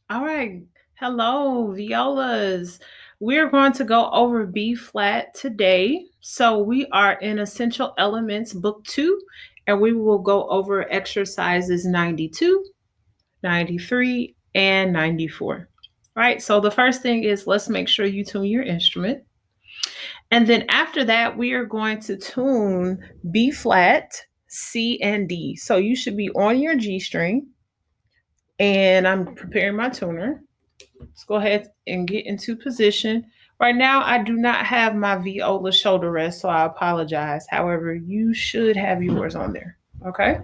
All right. Hello, Violas. We're going to go over B flat today. So we are in Essential Elements Book 2, and we will go over exercises 92, 93, and 94. All right. So the first thing is let's make sure you tune your instrument. And then after that, we are going to tune B flat, C, and D. So you should be on your G string, and I'm preparing my tuner. Let's go ahead and get into position. Right now, I do not have my viola shoulder rest, so I apologize. However, you should have yours on there. Okay.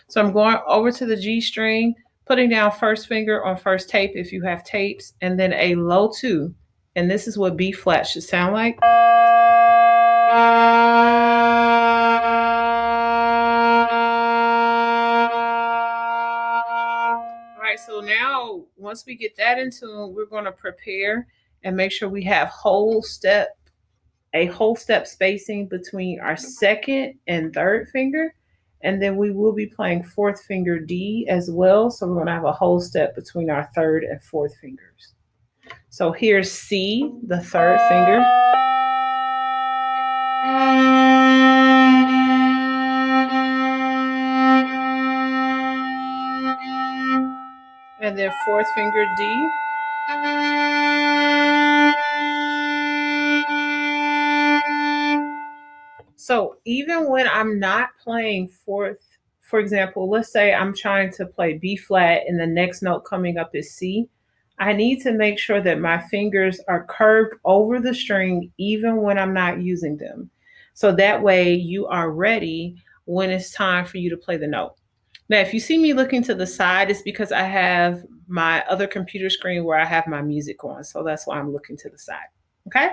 So I'm going over to the G string, putting down first finger on first tape if you have tapes, and then a low two. And this is what B flat should sound like. All right, so now once we get that in tune, we're going to prepare and make sure we have a whole step spacing between our second and third finger. And then we will be playing fourth finger D as well. So we're going to have a whole step between our third and fourth fingers. So here's C, the third finger. And then fourth finger D. So even when I'm not playing fourth, for example, let's say I'm trying to play B flat and the next note coming up is C, I need to make sure that my fingers are curved over the string even when I'm not using them. So that way you are ready when it's time for you to play the note. Now, if you see me looking to the side, it's because I have my other computer screen where I have my music on. So that's why I'm looking to the side. Okay.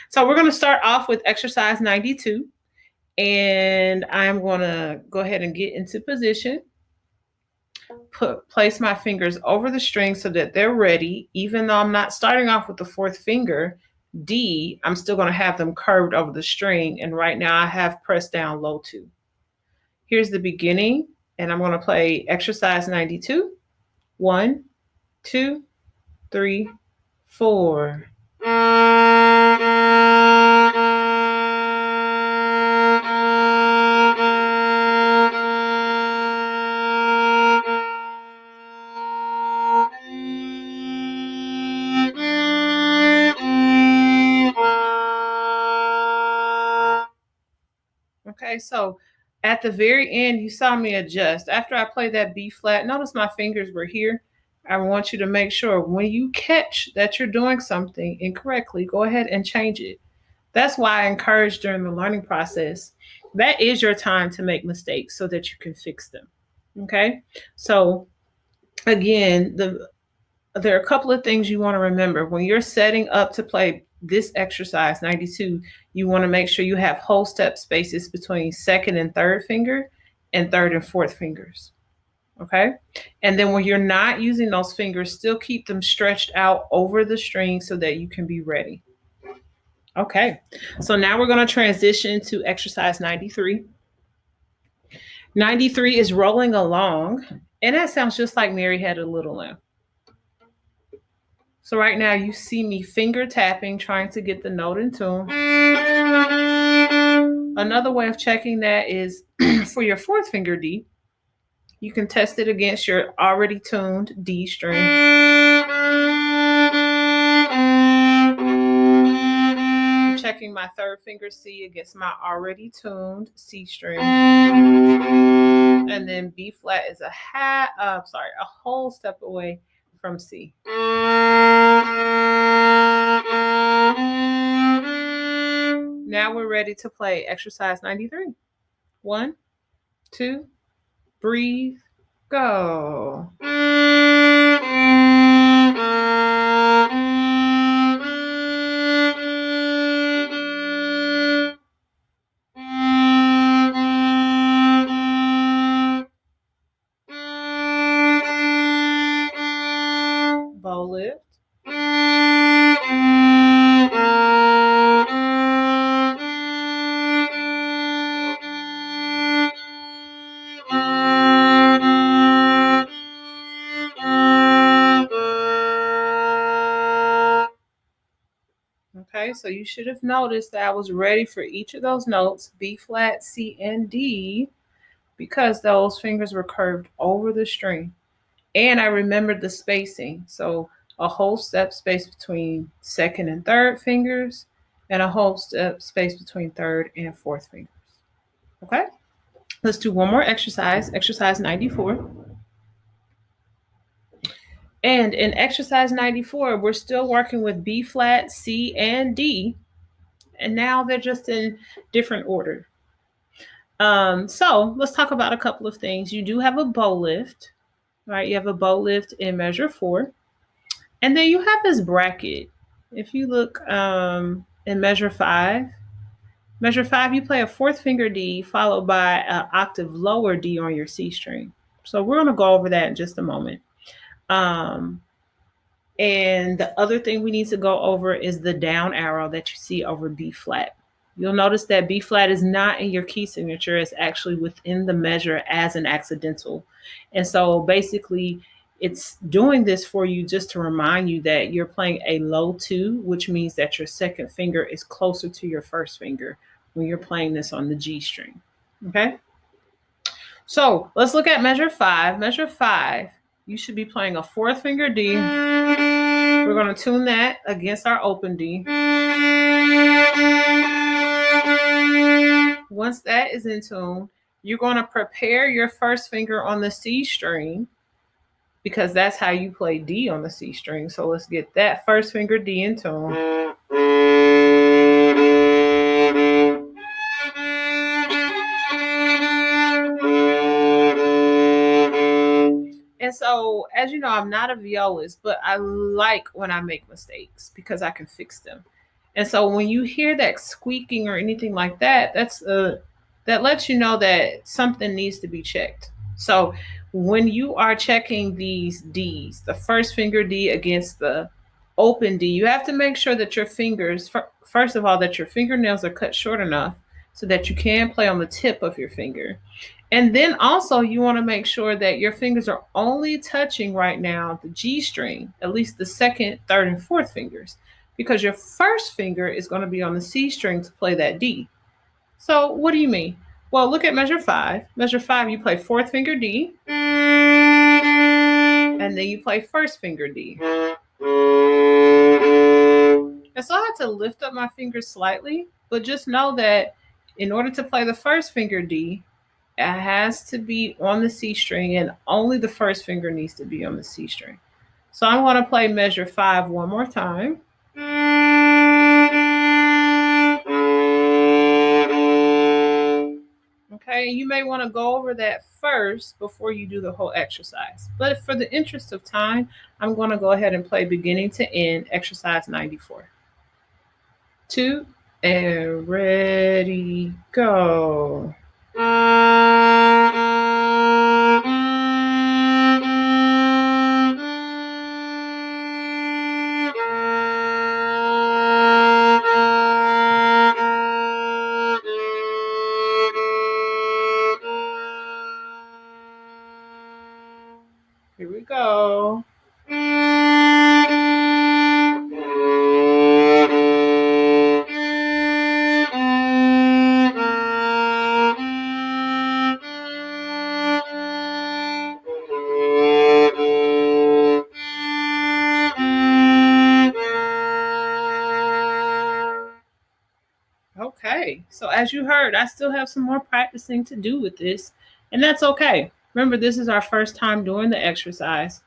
So we're going to start off with exercise 92. And I'm going to go ahead and get into position. Place my fingers over the string so that they're ready. Even though I'm not starting off with the fourth finger, D, I'm still going to have them curved over the string. And right now I have pressed down low two. Here's the beginning, and I'm going to play exercise 92. 1, 2, 3, 4. Okay, so at the very end, you saw me adjust. After I played that B flat, notice my fingers were here. I want you to make sure when you catch that you're doing something incorrectly, go ahead and change it. That's why I encourage during the learning process. That is your time to make mistakes so that you can fix them. Okay, so again, there are a couple of things you want to remember when you're setting up to play this exercise 92. You want to make sure you have whole step spaces between second and third finger and third and fourth fingers. Okay, and then when you're not using those fingers, still keep them stretched out over the string so that you can be ready. Okay, so now we're going to transition to exercise 93. 93 is rolling along, and that sounds just like Mary Had a Little Lamb. So right now you see me finger tapping, trying to get the note in tune. Another way of checking that is for your fourth finger D, you can test it against your already tuned D string. I'm checking my third finger C against my already tuned C string. And then B flat is a whole step away from C. Now we're ready to play exercise 93. 1, 2, breathe, go. Bow lift. Okay, so you should have noticed that I was ready for each of those notes, B flat, C, and D, because those fingers were curved over the string. And I remembered the spacing. So a whole step space between second and third fingers, and a whole step space between third and fourth fingers. Okay, let's do one more exercise, exercise 94. And in exercise 94, we're still working with B flat, C, and D. And now they're just in different order. So let's talk about a couple of things. You do have a bow lift, right? You have a bow lift in measure 4. And then you have this bracket. If you look in measure five, you play a fourth finger D followed by an octave lower D on your C string. So we're going to go over that in just a moment. Um, and the other thing we need to go over is the down arrow that you see over B flat. You'll notice that B flat is not in your key signature. It's actually within the measure as an accidental. And so basically, it's doing this for you just to remind you that you're playing a low 2, which means that your second finger is closer to your first finger when you're playing this on the G string. Okay? So let's look at measure 5. Measure 5, you should be playing a fourth finger D. We're going to tune that against our open D. Once that is in tune, you're going to prepare your first finger on the C string because that's how you play D on the C string. So let's get that first finger D in tune. And so, as you know, I'm not a violist, but I like when I make mistakes because I can fix them. And so when you hear that squeaking or anything like that, that lets you know that something needs to be checked. So when you are checking these D's, the first finger D against the open D, you have to make sure that your fingers, first of all, that your fingernails are cut short enough so that you can play on the tip of your finger. And then also you want to make sure that your fingers are only touching right now the G string, at least the second, third, and fourth fingers, because your first finger is going to be on the C string to play that D. So what do you mean? Well, look at measure 5. Measure 5, you play fourth finger D, and then you play first finger D. And so I had to lift up my fingers slightly, but just know that in order to play the first finger D, it has to be on the C string, and only the first finger needs to be on the C string. So I'm going to play measure 5 one more time. Okay, you may want to go over that first before you do the whole exercise. But for the interest of time, I'm going to go ahead and play beginning to end exercise 94. 2, and ready, go. Here we go. Okay, so as you heard, I still have some more practicing to do with this, and that's okay. Remember, this is our first time doing the exercise.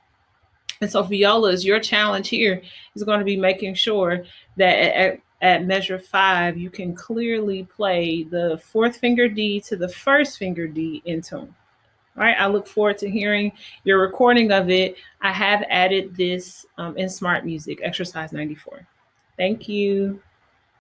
And so, Violas, your challenge here is going to be making sure that at measure 5, you can clearly play the fourth finger D to the first finger D in tune. All right, I look forward to hearing your recording of it. I have added this in Smart Music, exercise 94. Thank you.